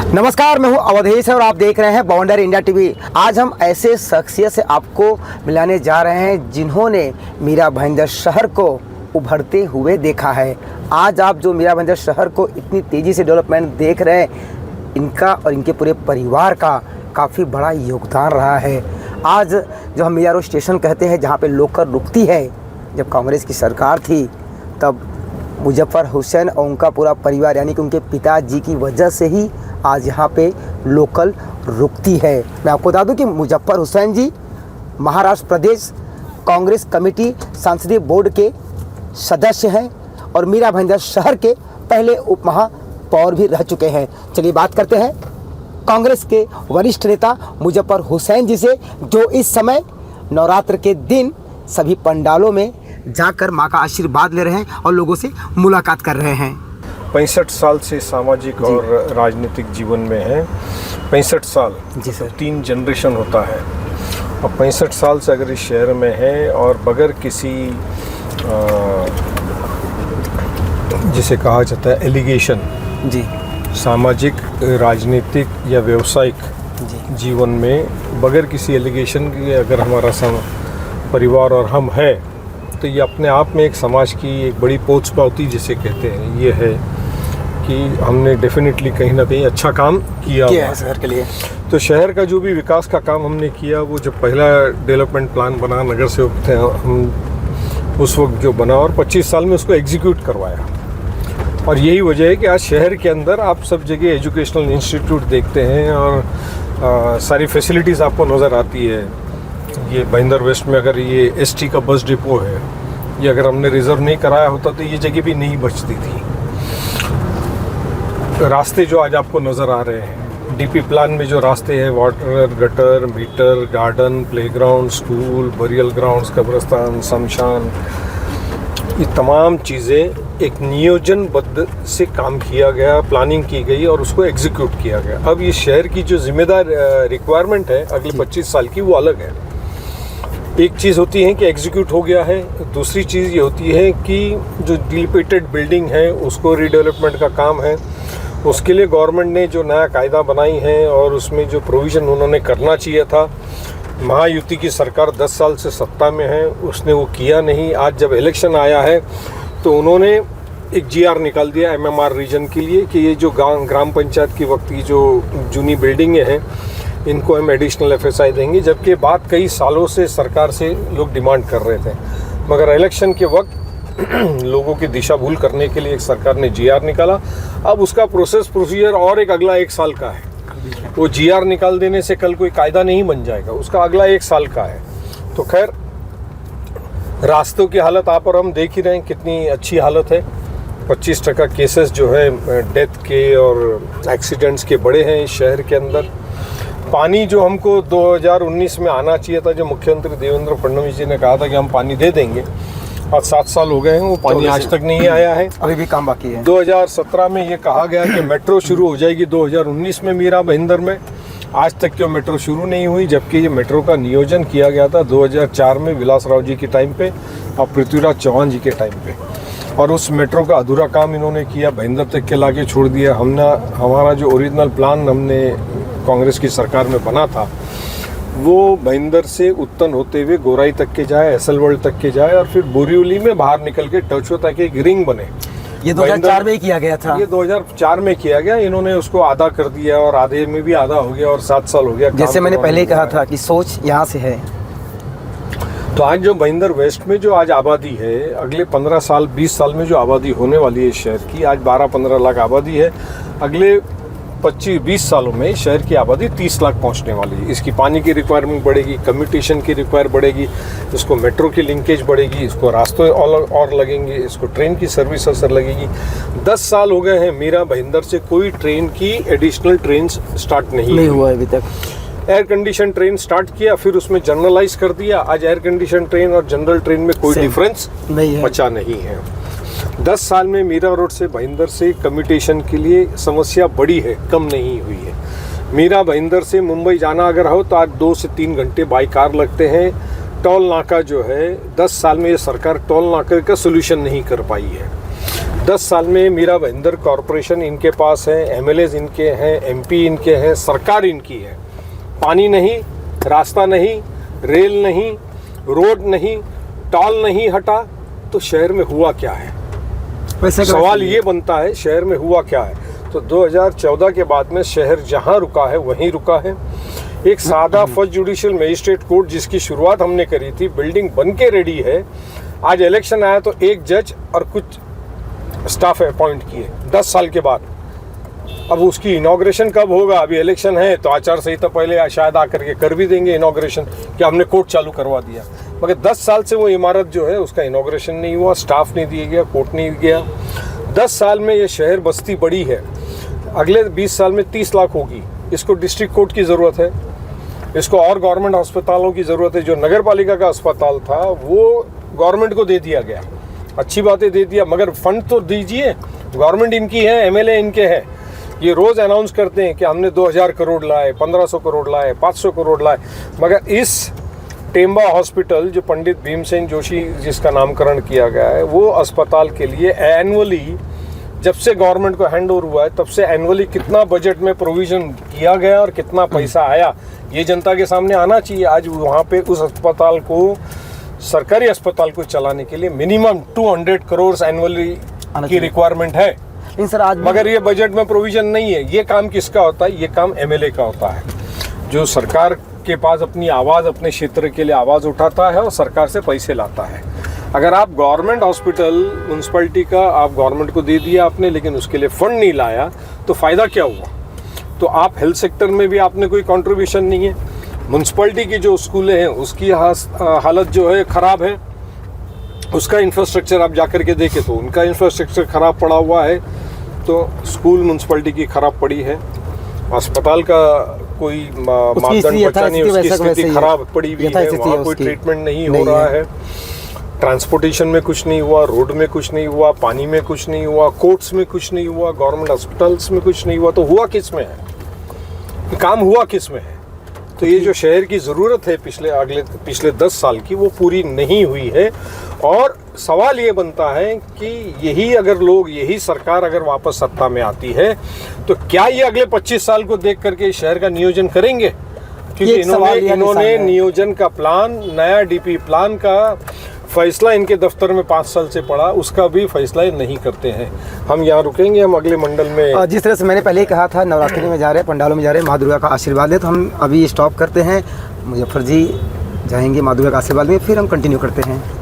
नमस्कार, मैं हूं अवधेश और आप देख रहे हैं बाउंडर इंडिया टीवी। आज हम ऐसे शख्सियत से आपको मिलाने जा रहे हैं जिन्होंने मीरा भाईंदर शहर को उभरते हुए देखा है। आज आप जो मीरा भाईंदर शहर को इतनी तेज़ी से डेवलपमेंट देख रहे हैं, इनका और इनके पूरे परिवार का काफ़ी बड़ा योगदान रहा है। आज जो हम मीरा रोड स्टेशन कहते हैं, जहाँ पे लोकल रुकती है, जब कांग्रेस की सरकार थी तब मुजफ्फर हुसैन और उनका पूरा परिवार यानी कि उनके पिताजी की वजह से ही आज यहाँ पे लोकल रुकती है। मैं आपको बता दूं कि मुजफ्फर हुसैन जी महाराष्ट्र प्रदेश कांग्रेस कमेटी संसदीय बोर्ड के सदस्य हैं और मीरा भाईंदर शहर के पहले उप महापौर भी रह चुके हैं। चलिए बात करते हैं कांग्रेस के वरिष्ठ नेता मुजफ्फर हुसैन जी से, जो इस समय नवरात्र के दिन सभी पंडालों में जाकर मां का आशीर्वाद ले रहे हैं और लोगों से मुलाकात कर रहे हैं। 65 साल से सामाजिक और राजनीतिक जीवन में है। 65 साल जी सर, 3 जनरेशन होता है। और 65 साल से अगर इस शहर में है और बगैर किसी जिसे कहा जाता है एलिगेशन जी, सामाजिक, राजनीतिक या व्यावसायिक जीवन में बगैर किसी एलिगेशन के अगर हमारा परिवार और हम है, तो ये अपने आप में एक समाज की एक बड़ी पोचपावती जिसे कहते हैं, ये है कि हमने डेफिनेटली कहीं ना कहीं अच्छा काम किया है शहर के लिए। तो शहर का जो भी विकास का काम हमने किया, वो जब पहला डेवलपमेंट प्लान बना नगर सेवक थे हम, उस वक्त जो बना और 25 साल में उसको एग्जीक्यूट करवाया। और यही वजह है कि आज शहर के अंदर आप सब जगह एजुकेशनल इंस्टीट्यूट देखते हैं और सारी फैसिलिटीज़ आपको नज़र आती है। ये भाईंदर वेस्ट में अगर ये एसटी का बस डिपो है, ये अगर हमने रिजर्व नहीं कराया होता तो ये जगह भी नहीं बचती थी। रास्ते जो आज आपको नज़र आ रहे हैं, डीपी प्लान में जो रास्ते हैं, water, gutter, meter, garden, playground, school, burial grounds, कब्रिस्तान, शमशान, ये तमाम चीज़ें एक नियोजनबद्ध से काम किया गया, प्लानिंग की गई और उसको एग्जीक्यूट किया गया। अब ये शहर की जो जिम्मेदार रिक्वायरमेंट है अगले 25 साल की, वो अलग है। एक चीज़ होती है कि एग्जीक्यूट हो गया है, दूसरी चीज़ ये होती है कि जो डिलिपेटेड बिल्डिंग है उसको रीडेवलपमेंट का काम है। उसके लिए गवर्नमेंट ने जो नया कायदा बनाई है और उसमें जो प्रोविज़न उन्होंने करना चाहिए था, महायुति की सरकार 10 साल से सत्ता में है, उसने वो किया नहीं। आज जब इलेक्शन आया है तो उन्होंने एक जीआर निकाल दिया एमएमआर रीजन के लिए कि ये जो ग्राम पंचायत की वक्त की जो जूनी बिल्डिंगें हैं, इनको हम एडिशनल एफएसआई देंगे, जबकि बात कई सालों से सरकार से लोग डिमांड कर रहे थे। मगर इलेक्शन के वक्त लोगों की दिशा भूल करने के लिए एक सरकार ने जीआर निकाला। अब उसका प्रोसीजर और एक अगला 1 साल का है। वो जीआर निकाल देने से कल कोई कायदा नहीं बन जाएगा, उसका अगला 1 साल का है। तो खैर, रास्तों की हालत आप और हम देख ही रहे हैं कितनी अच्छी हालत है। 25% केसेस जो है डेथ के और एक्सीडेंट्स के बड़े हैं इस शहर के अंदर। पानी जो हमको 2019 में आना चाहिए था, जो मुख्यमंत्री देवेंद्र फडणवीस जी ने कहा था कि हम पानी दे देंगे, आज 7 साल हो गए हैं, वो पानी आज तक नहीं आया है, अभी भी काम बाकी है। 2017 में ये कहा गया कि मेट्रो शुरू हो जाएगी 2019 में मीरा भाईंदर में, आज तक क्यों मेट्रो शुरू नहीं हुई, जबकि ये मेट्रो का नियोजन किया गया था 2004 में विलासराव जी के टाइम पे और पृथ्वीराज चौहान जी के टाइम पे। और उस मेट्रो का अधूरा काम इन्होंने किया, भाईंदर तक के लाके छोड़ दिया। हमारा जो ओरिजिनल प्लान हमने कांग्रेस की सरकार में बना था, वो भाईंदर से उत्तन होते हुए गोराई तक के जाए, एसएल वर्ल्ड तक के जाए और फिर बोरिवली में बाहर निकल के टचो तक एक रिंग बने। ये 2004 में ही किया गया था। ये 2004 में किया गया, इन्होंने उसको आधा कर दिया और आधे में भी आधा हो गया और 7 साल हो गया। जैसे मैंने पहले ही कहा था कि सोच यहाँ से है। तो आज जो भाईंदर वेस्ट में जो आज आबादी है, अगले 15 साल 20 साल में जो आबादी होने वाली है इस शहर की, आज 12-15 लाख आबादी है। अगले 25-20 सालों में शहर की आबादी 30 लाख पहुंचने वाली है। इसकी पानी की रिक्वायरमेंट बढ़ेगी, कम्यूटेशन की रिक्वायर बढ़ेगी, इसको मेट्रो की लिंकेज बढ़ेगी, इसको रास्ते और लगेंगे, इसको ट्रेन की सर्विस असर लगेगी। 10 साल हो गए हैं मीरा भाईंदर से कोई ट्रेन की एडिशनल ट्रेन स्टार्ट नहीं हुआ अभी तक। एयर कंडीशन ट्रेन स्टार्ट किया, फिर उसमें जनरलाइज कर दिया। आज एयर कंडीशन ट्रेन और जनरल ट्रेन में कोई डिफरेंस बचा नहीं है। 10 साल में मीरा रोड से भाईंदर से कम्यूटेशन के लिए समस्या बड़ी है, कम नहीं हुई है। मीरा भाईंदर से मुंबई जाना अगर हो तो आज 2 से 3 घंटे बाई कार लगते हैं। टोल नाका जो है 10 साल में ये सरकार टोल नाके का सोल्यूशन नहीं कर पाई है। 10 साल में मीरा भाईंदर कॉरपोरेशन इनके पास है, एमएलएज इनके हैं, एमपी इनके हैं, सरकार इनकी है। पानी नहीं, रास्ता नहीं, रेल नहीं, रोड नहीं, टॉल नहीं हटा, तो शहर में हुआ क्या है? वैसे सवाल ये बनता है, शहर में हुआ क्या है? तो 2014 के बाद में शहर जहां रुका है वहीं रुका है। एक सादा फर्स्ट जुडिशियल मजिस्ट्रेट कोर्ट जिसकी शुरुआत हमने करी थी, बिल्डिंग बन के रेडी है। आज इलेक्शन आया तो एक जज और कुछ स्टाफ अपॉइंट किए 10 साल के बाद। अब उसकी इनॉग्रेशन कब होगा? अभी इलेक्शन है तो आचार संहिता पहले शायद आकर के कर भी देंगे इनॉग्रेशन कि हमने कोर्ट चालू करवा दिया। मगर 10 साल से वो इमारत जो है उसका इनॉग्रेशन नहीं हुआ, स्टाफ नहीं दिया गया, कोर्ट नहीं गया। 10 साल में ये शहर बस्ती बड़ी है, अगले 20 साल में 30 लाख होगी। इसको डिस्ट्रिक्ट कोर्ट की ज़रूरत है, इसको और गवर्नमेंट अस्पतालों की ज़रूरत है। जो नगर पालिका का अस्पताल था वो गवर्नमेंट को दे दिया गया, अच्छी बातें दे दिया, मगर फंड तो दीजिए। गवर्नमेंट इनकी है, एमएलए इनके हैं। ये रोज़ अनाउंस करते हैं कि हमने 2000 करोड़ लाए, 1500 करोड़ लाए, 500 करोड़ लाए, मगर इस टेम्बा हॉस्पिटल जो पंडित भीमसेन जोशी जिसका नामकरण किया गया है, वो अस्पताल के लिए एनुअली जब से गवर्नमेंट को हैंड ओवर हुआ है तब से एनुअली कितना बजट में प्रोविजन किया गया और कितना पैसा आया, ये जनता के सामने आना चाहिए। आज वहाँ पे उस अस्पताल को, सरकारी अस्पताल को चलाने के लिए मिनिमम 200 करोड़ एनुअली की रिक्वायरमेंट है। सर आज मगर ये बजट में प्रोविजन नहीं है। ये काम किसका होता है? ये काम एमएलए का होता है, जो सरकार के पास अपनी आवाज़, अपने क्षेत्र के लिए आवाज़ उठाता है और सरकार से पैसे लाता है। अगर आप गवर्नमेंट हॉस्पिटल म्यूनसिपैलिटी का आप गवर्नमेंट को दे दिया आपने, लेकिन उसके लिए फंड नहीं लाया, तो फ़ायदा क्या हुआ? तो आप हेल्थ सेक्टर में भी आपने कोई कंट्रीब्यूशन नहीं है। म्यूनसिपैलिटी की जो स्कूलें हैं उसकी हालत जो है ख़राब है, उसका इंफ्रास्ट्रक्चर आप जाकर के देखें तो उनका इंफ्रास्ट्रक्चर ख़राब पड़ा हुआ है। तो स्कूल म्यूनसिपैलिटी की ख़राब पड़ी है, अस्पताल का कोई मापदंड बचा नहीं, उसकी स्थिति खराब पड़ी हुई है, वहाँ कोई ट्रीटमेंट नहीं हो रहा है। ट्रांसपोर्टेशन में कुछ नहीं हुआ, रोड में कुछ नहीं हुआ, पानी में कुछ नहीं हुआ, कोर्ट्स में कुछ नहीं हुआ, गवर्नमेंट हॉस्पिटल्स में कुछ नहीं हुआ। तो हुआ किस में है? काम हुआ किस में है? तो ये जो शहर की ज़रूरत है पिछले 10 साल की, वो पूरी नहीं हुई है। और सवाल ये बनता है कि यही सरकार अगर वापस सत्ता में आती है तो क्या ये अगले 25 साल को देख करके शहर का नियोजन करेंगे? क्योंकि इन्होंने नियोजन का प्लान, नया डीपी प्लान का फैसला इनके दफ्तर में 5 साल से पड़ा, उसका भी फैसला नहीं करते हैं। हम यहाँ रुकेंगे, हम अगले मंडल में। जिस तरह से मैंने पहले ही कहा था, नवरात्रि में जा रहे हैं, पंडालों में जा रहे हैं, माँ दुर्गा का आशीर्वाद ले, तो हम अभी स्टॉप करते हैं। मुजफ्फर जी जाएंगे माँ दुर्गा का आशीर्वाद में, फिर हम कंटिन्यू करते हैं।